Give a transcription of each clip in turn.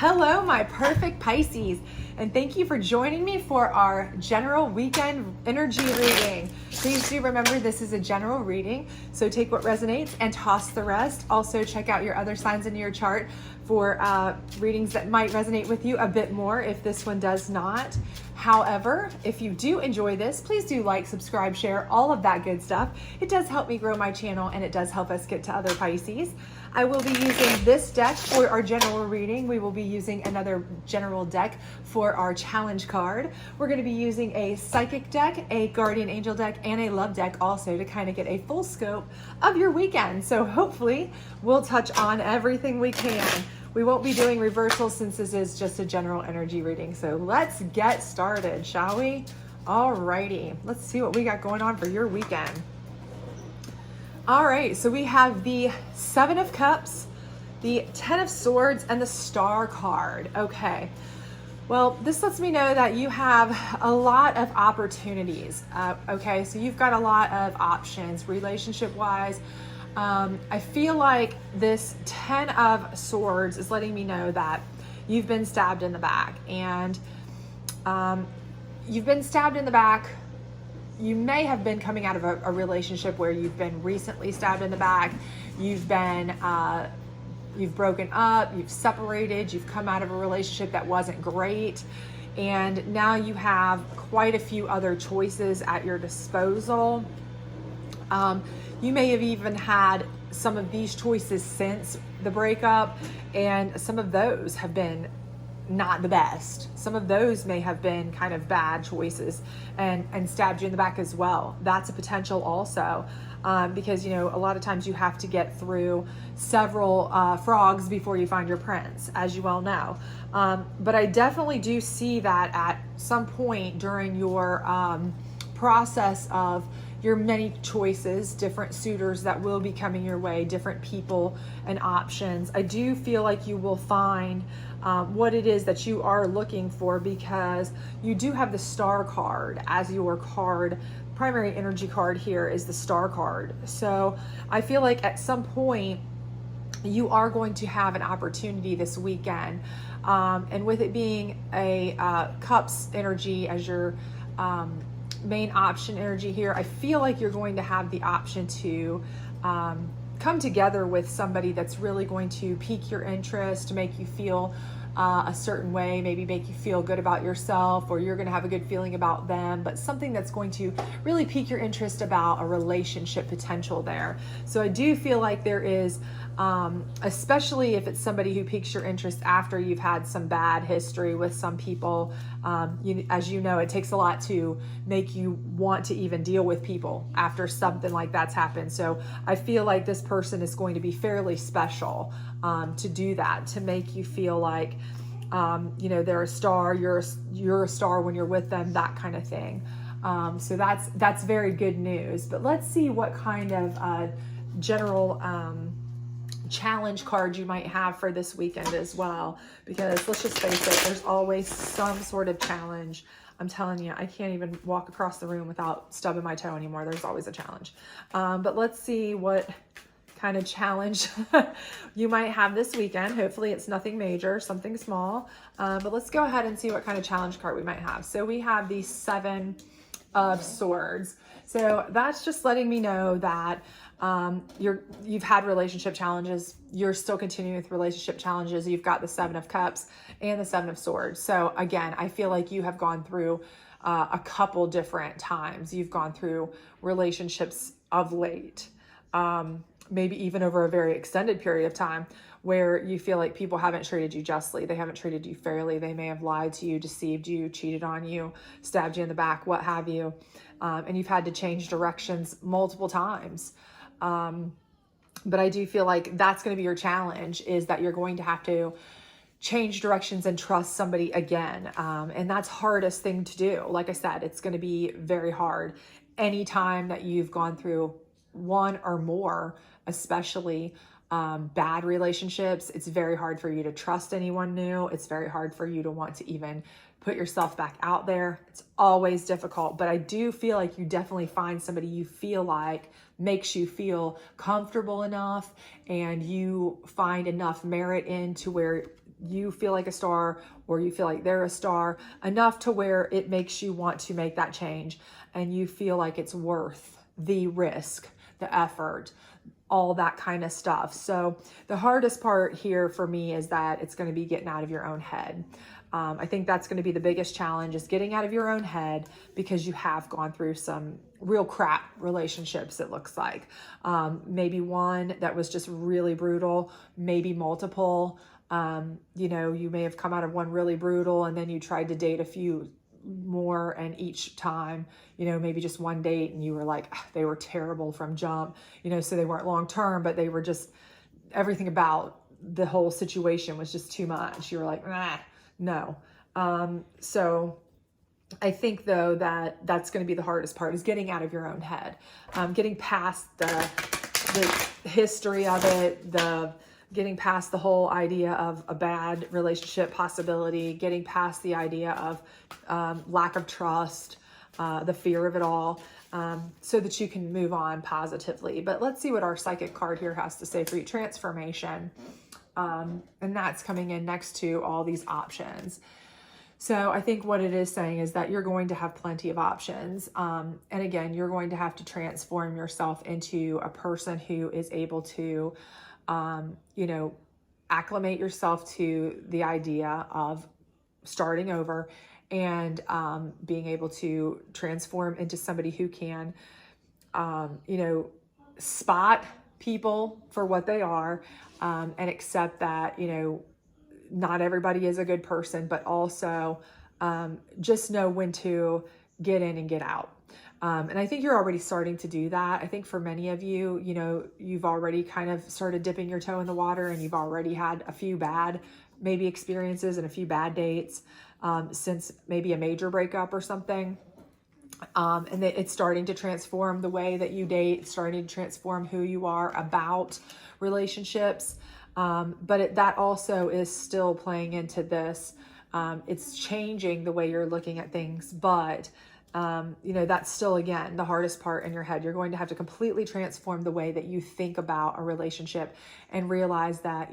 Hello, my perfect Pisces, and thank you for joining me for our general weekend energy reading. Please do remember this is a general reading, so take what resonates and toss the rest. Also, check out your other signs in your chart for readings that might resonate with you a bit more if this one does not. However, if you do enjoy this, please do like, subscribe, share, all of that good stuff. It does help me grow my channel and it does help us get to other Pisces. I will be using this deck for our general reading. We will be using another general deck for our challenge card. We're going to be using a psychic deck, a guardian angel deck, and a love deck also to kind of get a full scope of your weekend. So hopefully we'll touch on everything we can. We won't be doing reversals since this is just a general energy reading. So let's get started, shall we? Alrighty, let's see what we got going on for your weekend. All right, so we have the Seven of Cups, the Ten of Swords, and the Star card. Okay, well, this lets me know that you have a lot of opportunities. Okay, so you've got a lot of options relationship-wise. I feel like this Ten of Swords is letting me know that you've been stabbed in the back, and you've been stabbed in the back. You may have been coming out of a relationship where you've been recently stabbed in the back. You've been, you've broken up, you've separated, you've come out of a relationship that wasn't great. And now you have quite a few other choices at your disposal. You may have even had some of these choices since the breakup, and some of those have been not the best. Some of those may have been kind of bad choices and stabbed you in the back as well. That's a potential also, because, you know, a lot of times you have to get through several frogs before you find your prince, as you well know. But I definitely do see that at some point during your process of your many choices, different suitors that will be coming your way, different people and options, I do feel like you will find what it is that you are looking for, because you do have the Star card as your card. Primary energy card here is the Star card. So I feel like at some point you are going to have an opportunity this weekend. And with it being a Cups energy as your main option energy here, I feel like you're going to have the option to come together with somebody that's really going to pique your interest, to make you feel a certain way, maybe make you feel good about yourself, or you're going to have a good feeling about them, but something that's going to really pique your interest about a relationship potential there. So I do feel like there is, especially if it's somebody who piques your interest after you've had some bad history with some people. As you know, it takes a lot to make you want to even deal with people after something like that's happened. So I feel like this person is going to be fairly special to do that, to make you feel like, you know, they're a star, you're a star when you're with them, that kind of thing. So that's very good news. But let's see what kind of general challenge card you might have for this weekend as well, because let's just face it, there's always some sort of challenge. I'm telling you, I can't even walk across the room without stubbing my toe anymore. There's always a challenge. But let's see what kind of challenge you might have this weekend. Hopefully it's nothing major, something small. But let's go ahead and see what kind of challenge card we might have. So we have the Seven of Swords. So that's just letting me know that you've had relationship challenges. You're still continuing with relationship challenges. You've got the Seven of Cups and the Seven of Swords. So again, I feel like you have gone through a couple different times. You've gone through relationships of late, maybe even over a very extended period of time, where you feel like people haven't treated you justly. They haven't treated you fairly. They may have lied to you, deceived you, cheated on you, stabbed you in the back, what have you. And you've had to change directions multiple times. But I do feel like that's going to be your challenge, is that you're going to have to change directions and trust somebody again. And that's hardest thing to do. Like I said, it's going to be very hard. Anytime that you've gone through one or more, especially bad relationships, it's very hard for you to trust anyone new. It's very hard for you to want to even put yourself back out there. It's always difficult, but I do feel like you definitely find somebody you feel like makes you feel comfortable enough, and you find enough merit in to where you feel like a star or you feel like they're a star, enough to where it makes you want to make that change and you feel like it's worth the risk, the effort, all that kind of stuff. So the hardest part here for me is that it's going to be getting out of your own head. I think that's going to be the biggest challenge, is getting out of your own head, because you have gone through some real crap relationships, it looks like. Maybe one that was just really brutal, maybe multiple. You may have come out of one really brutal and then you tried to date a few more, and each time, maybe just one date and you were like, they were terrible from jump, so they weren't long term, but they were just, everything about the whole situation was just too much. You were like, no. So I think though that that's going to be the hardest part, is getting out of your own head, getting past the history of it, getting past the whole idea of a bad relationship possibility, getting past the idea of lack of trust, the fear of it all, so that you can move on positively. But let's see what our psychic card here has to say for you. Transformation. And that's coming in next to all these options. So I think what it is saying is that you're going to have plenty of options. And again, you're going to have to transform yourself into a person who is able to acclimate yourself to the idea of starting over, and being able to transform into somebody who can, spot people for what they are, and accept that, not everybody is a good person, but also just know when to get in and get out. And I think you're already starting to do that. I think for many of you, you've already kind of started dipping your toe in the water, and you've already had a few bad maybe experiences and a few bad dates since maybe a major breakup or something. And it's starting to transform the way that you date, starting to transform who you are about relationships. But that also is still playing into this. It's changing the way you're looking at things, but that's still, again, the hardest part in your head. You're going to have to completely transform the way that you think about a relationship, and realize that,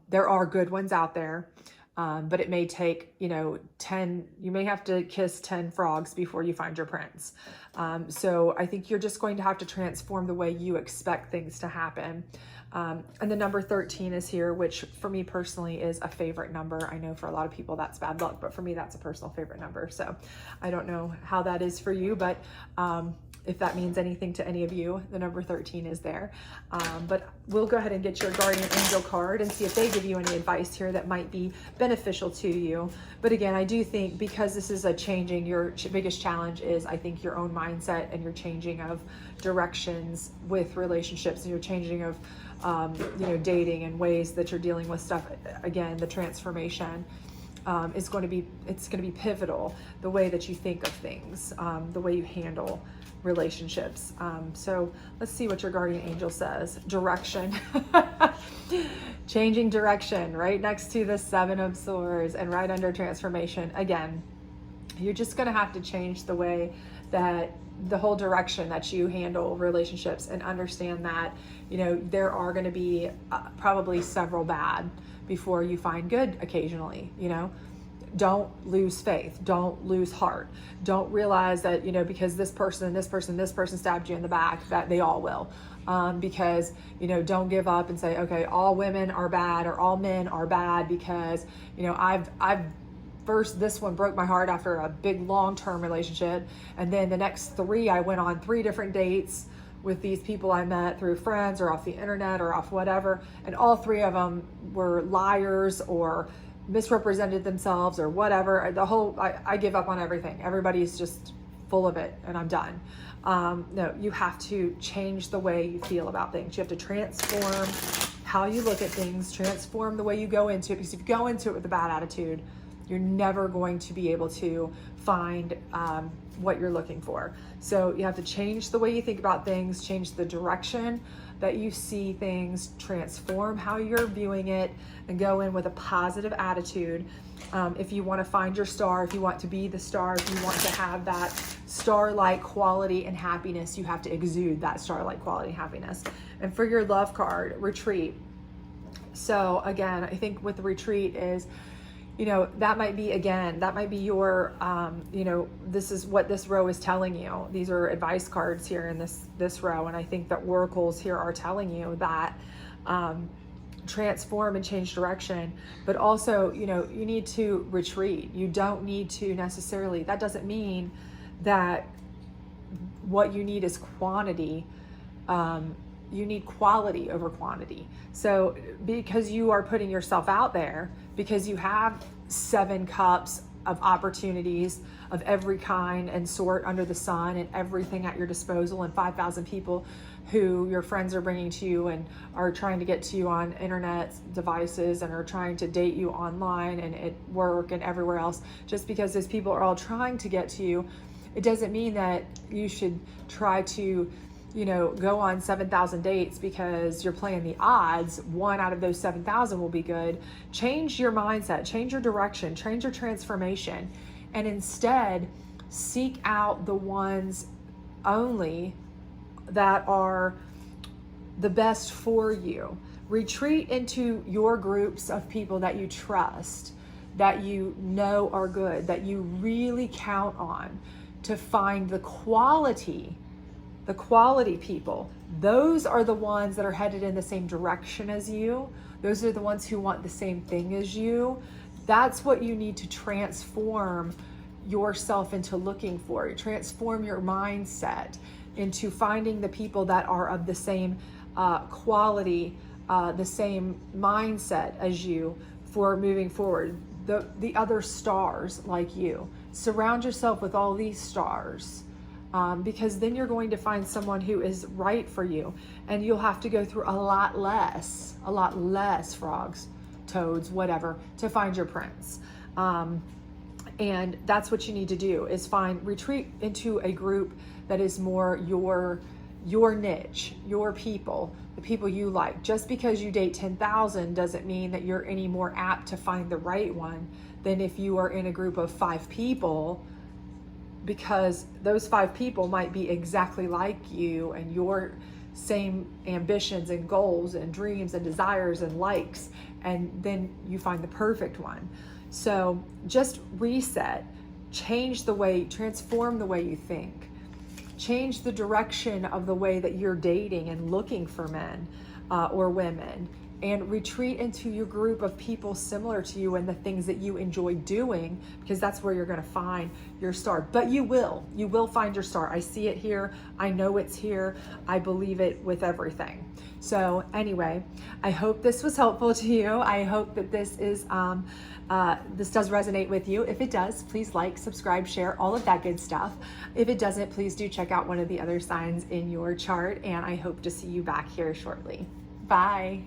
there are good ones out there. But it may take, 10, you may have to kiss 10 frogs before you find your prince. So I think you're just going to have to transform the way you expect things to happen. And the number 13 is here, which for me personally is a favorite number. I know for a lot of people that's bad luck, but for me, that's a personal favorite number. So I don't know how that is for you, but, if that means anything to any of you, the number 13 is there. But we'll go ahead and get your guardian angel card and see if they give you any advice here that might be beneficial to you. But again, I do think, because this is a changing, your biggest challenge is, I think, your own mindset and your changing of directions with relationships, and your changing of, dating and ways that you're dealing with stuff. Again, the transformation is going to be, it's going to be pivotal, the way that you think of things, the way you handle relationships. So let's see what your guardian angel says. Direction. Changing direction, right next to the 7 of Swords and right under transformation. Again, you're just going to have to change the way that the whole direction that you handle relationships, and understand that, there are going to be probably several bad before you find good occasionally. Don't lose faith. Don't lose heart. Don't realize that, because this person stabbed you in the back, that they all will. Because, don't give up and say, okay, all women are bad or all men are bad, because, I've first, this one broke my heart after a big long-term relationship. And then the next 3, I went on 3 different dates with these people I met through friends or off the internet or off whatever. And all 3 of them were liars or misrepresented themselves or whatever. I give up on everything. Everybody's just full of it and I'm done. No, you have to change the way you feel about things. You have to transform how you look at things, transform the way you go into it, because if you go into it with a bad attitude, you're never going to be able to find what you're looking for. So you have to change the way you think about things, change the direction that you see things, transform how you're viewing it, and go in with a positive attitude. If you want to find your star, if you want to be the star, if you want to have that star-like quality and happiness, you have to exude that star-like quality and happiness. And for your love card, retreat. So again, I think with the retreat is, that might be your, this is what this row is telling you. These are advice cards here in this row. And I think that oracles here are telling you that, transform and change direction, but also, you need to retreat. You don't need to necessarily, that doesn't mean that what you need is quantity. You need quality over quantity. So because you are putting yourself out there, because you have 7 cups of opportunities of every kind and sort under the sun and everything at your disposal, and 5,000 people who your friends are bringing to you and are trying to get to you on internet devices and are trying to date you online and at work and everywhere else, just because those people are all trying to get to you, it doesn't mean that you should try to go on 7,000 dates because you're playing the odds. 1 out of those 7,000 will be good. Change your mindset, change your direction, change your transformation, and instead seek out the ones only that are the best for you. Retreat into your groups of people that you trust, that you know are good, that you really count on to find the quality people. Those are the ones that are headed in the same direction as you. Those are the ones who want the same thing as you. That's what you need to transform yourself into looking for. Transform your mindset into finding the people that are of the same quality, the same mindset as you for moving forward. The other stars like you. Surround yourself with all these stars. Because then you're going to find someone who is right for you, and you'll have to go through a lot less frogs, toads, whatever, to find your prince. And that's what you need to do, is retreat into a group that is more your niche, your people, the people you like. Just because you date 10,000 doesn't mean that you're any more apt to find the right one than if you are in a group of 5 people, because those 5 people might be exactly like you and your same ambitions and goals and dreams and desires and likes, and then you find the perfect one. So just reset, transform the way you think, change the direction of the way that you're dating and looking for men or women, and retreat into your group of people similar to you and the things that you enjoy doing, because that's where you're going to find your star. But you will find your star. I see it here. I know it's here. I believe it with everything. So anyway, I hope this was helpful to you. I hope that this does resonate with you. If it does, please like, subscribe, share, all of that good stuff. If it doesn't, please do check out one of the other signs in your chart, and I hope to see you back here shortly. Bye.